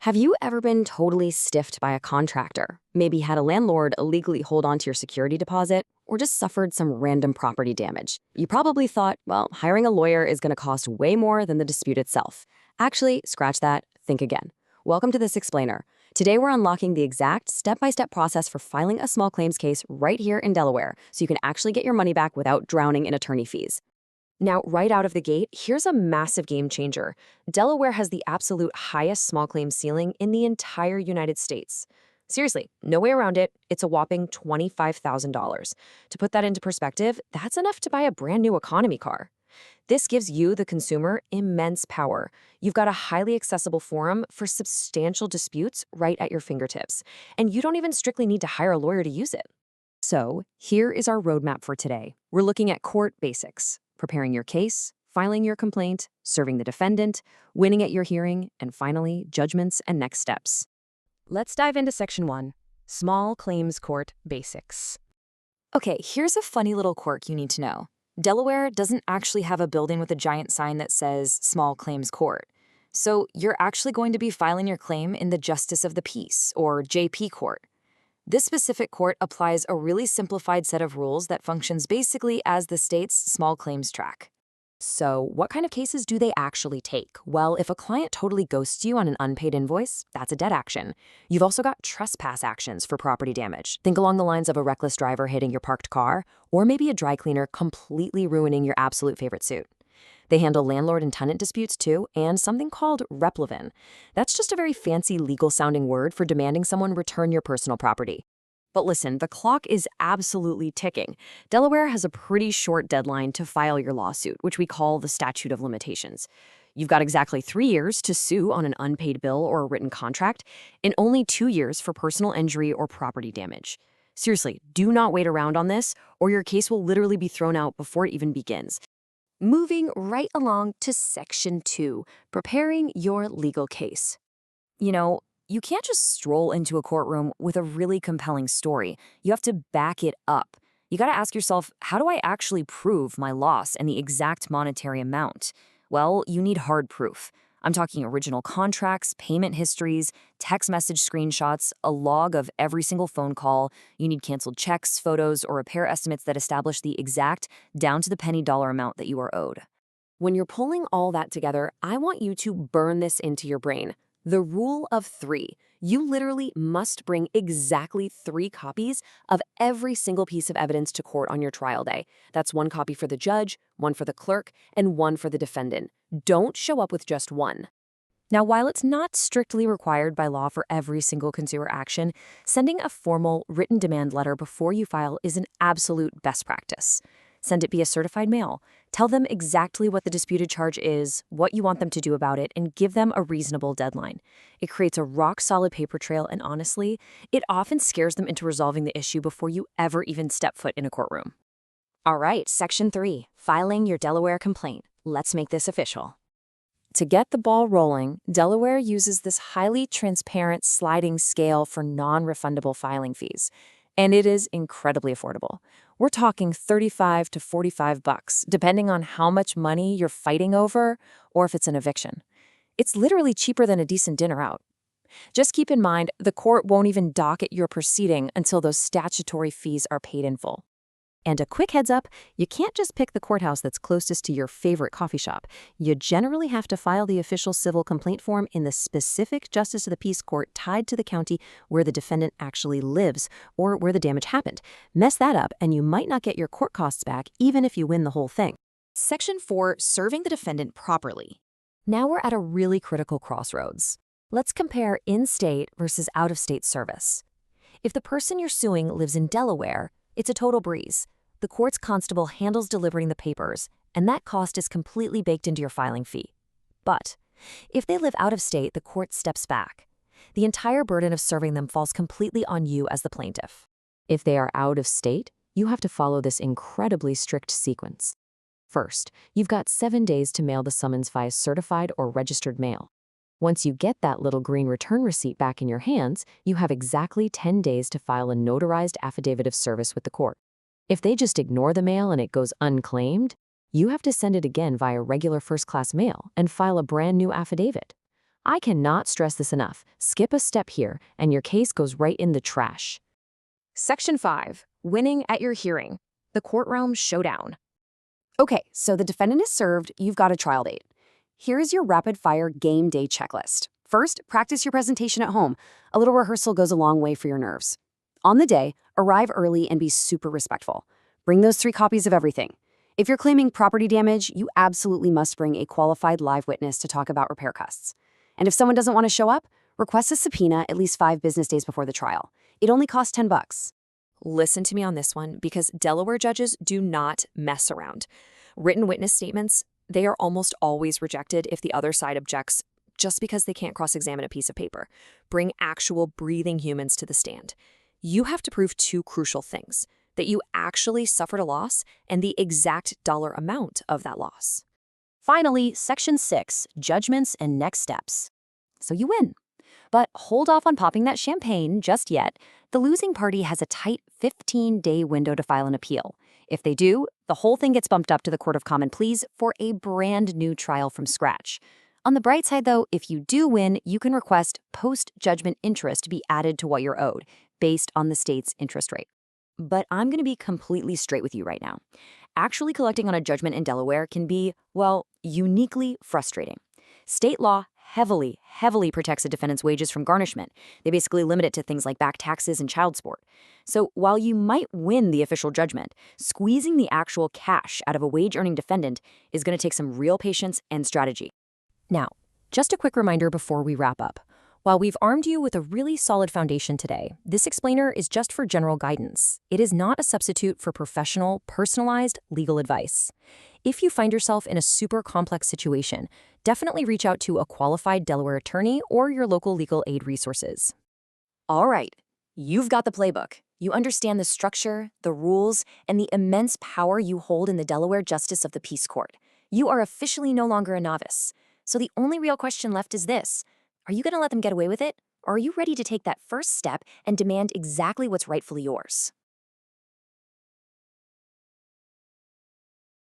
Have you ever been totally stiffed by a contractor? Maybe had a landlord illegally hold on to your security deposit? Or just suffered some random property damage? You probably thought, well, hiring a lawyer is going to cost way more than the dispute itself. Actually, scratch that, think again. Welcome to This Explainer. Today we're unlocking the exact step-by-step process for filing a small claims case right here in Delaware, so you can actually get your money back without drowning in attorney fees. Now, right out of the gate, here's a massive game changer. Delaware has the absolute highest small claims ceiling in the entire United States. Seriously, no way around it. It's a whopping $25,000. To put that into perspective, that's enough to buy a brand new economy car. This gives you, the consumer, immense power. You've got a highly accessible forum for substantial disputes right at your fingertips. And you don't even strictly need to hire a lawyer to use it. So, here is our roadmap for today. We're looking at court basics: preparing your case, filing your complaint, serving the defendant, winning at your hearing, and finally, judgments and next steps. Let's dive into Section 1, Small Claims Court Basics. Okay, here's a funny little quirk you need to know. Delaware doesn't actually have a building with a giant sign that says Small Claims Court. So you're actually going to be filing your claim in the Justice of the Peace, or JP Court. This specific court applies a really simplified set of rules that functions basically as the state's small claims track. So, what kind of cases do they actually take? Well, if a client totally ghosts you on an unpaid invoice, that's a debt action. You've also got trespass actions for property damage. Think along the lines of a reckless driver hitting your parked car, or maybe a dry cleaner completely ruining your absolute favorite suit. They handle landlord and tenant disputes too, and something called replevin. That's just a very fancy legal-sounding word for demanding someone return your personal property. But listen, the clock is absolutely ticking. Delaware has a pretty short deadline to file your lawsuit, which we call the statute of limitations. You've got exactly 3 years to sue on an unpaid bill or a written contract, and only 2 years for personal injury or property damage. Seriously, do not wait around on this, or your case will literally be thrown out before it even begins. Moving right along to Section 2, preparing your legal case. You can't just stroll into a courtroom with a really compelling story. You have to back it up. You gotta ask yourself, how do I actually prove my loss and the exact monetary amount? Well, you need hard proof. I'm talking original contracts, payment histories, text message screenshots, a log of every single phone call. You need canceled checks, photos, or repair estimates that establish the exact, down-to-the-penny dollar amount that you are owed. When you're pulling all that together, I want you to burn this into your brain. The rule of 3. You literally must bring exactly 3 copies of every single piece of evidence to court on your trial day. That's 1 copy for the judge, 1 for the clerk, and 1 for the defendant. Don't show up with just 1. Now, while it's not strictly required by law for every single consumer action, sending a formal written demand letter before you file is an absolute best practice. Send it via certified mail. Tell them exactly what the disputed charge is, what you want them to do about it, and give them a reasonable deadline. It creates a rock-solid paper trail, and honestly, it often scares them into resolving the issue before you ever even step foot in a courtroom. All right, Section 3, filing your Delaware complaint. Let's make this official. To get the ball rolling, Delaware uses this highly transparent sliding scale for non-refundable filing fees. And it is incredibly affordable. We're talking $35 to $45, depending on how much money you're fighting over or if it's an eviction. It's literally cheaper than a decent dinner out. Just keep in mind, the court won't even docket your proceeding until those statutory fees are paid in full. And a quick heads up, you can't just pick the courthouse that's closest to your favorite coffee shop. You generally have to file the official civil complaint form in the specific Justice of the Peace court tied to the county where the defendant actually lives or where the damage happened. Mess that up and you might not get your court costs back even if you win the whole thing. Section 4, serving the defendant properly. Now we're at a really critical crossroads. Let's compare in-state versus out-of-state service. If the person you're suing lives in Delaware, it's a total breeze. The court's constable handles delivering the papers, and that cost is completely baked into your filing fee. But if they live out of state, the court steps back. The entire burden of serving them falls completely on you as the plaintiff. If they are out of state, you have to follow this incredibly strict sequence. First, you've got 7 days to mail the summons via certified or registered mail. Once you get that little green return receipt back in your hands, you have exactly 10 days to file a notarized affidavit of service with the court. If they just ignore the mail and it goes unclaimed, you have to send it again via regular first-class mail and file a brand new affidavit. I cannot stress this enough. Skip a step here, and your case goes right in the trash. Section 5. Winning at your hearing. The courtroom showdown. Okay, so the defendant is served, you've got a trial date. Here is your rapid-fire game day checklist. First, practice your presentation at home. A little rehearsal goes a long way for your nerves. On the day, arrive early and be super respectful. Bring those 3 copies of everything. If you're claiming property damage, you absolutely must bring a qualified live witness to talk about repair costs. And if someone doesn't want to show up, request a subpoena at least 5 business days before the trial. It only costs $10. Listen to me on this one because Delaware judges do not mess around. Written witness statements, they are almost always rejected if the other side objects just because they can't cross-examine a piece of paper. Bring actual breathing humans to the stand. You have to prove 2 crucial things: that you actually suffered a loss and the exact dollar amount of that loss. Finally, Section 6, Judgments and Next Steps. So you win. But hold off on popping that champagne just yet. The losing party has a tight 15-day window to file an appeal. If they do, the whole thing gets bumped up to the Court of Common Pleas for a brand new trial from scratch. On the bright side, though, if you do win, you can request post-judgment interest to be added to what you're owed, based on the state's interest rate. But I'm going to be completely straight with you right now. Actually collecting on a judgment in Delaware can be, well, uniquely frustrating. State law heavily protects a defendant's wages from garnishment. They basically limit it to things like back taxes and child support. So while you might win the official judgment, squeezing the actual cash out of a wage-earning defendant is going to take some real patience and strategy. Now, just a quick reminder before we wrap up. While we've armed you with a really solid foundation today, this explainer is just for general guidance. It is not a substitute for professional, personalized legal advice. If you find yourself in a super complex situation, definitely reach out to a qualified Delaware attorney or your local legal aid resources. All right, you've got the playbook. You understand the structure, the rules, and the immense power you hold in the Delaware Justice of the Peace Court. You are officially no longer a novice. So the only real question left is this: are you going to let them get away with it? Or are you ready to take that first step and demand exactly what's rightfully yours?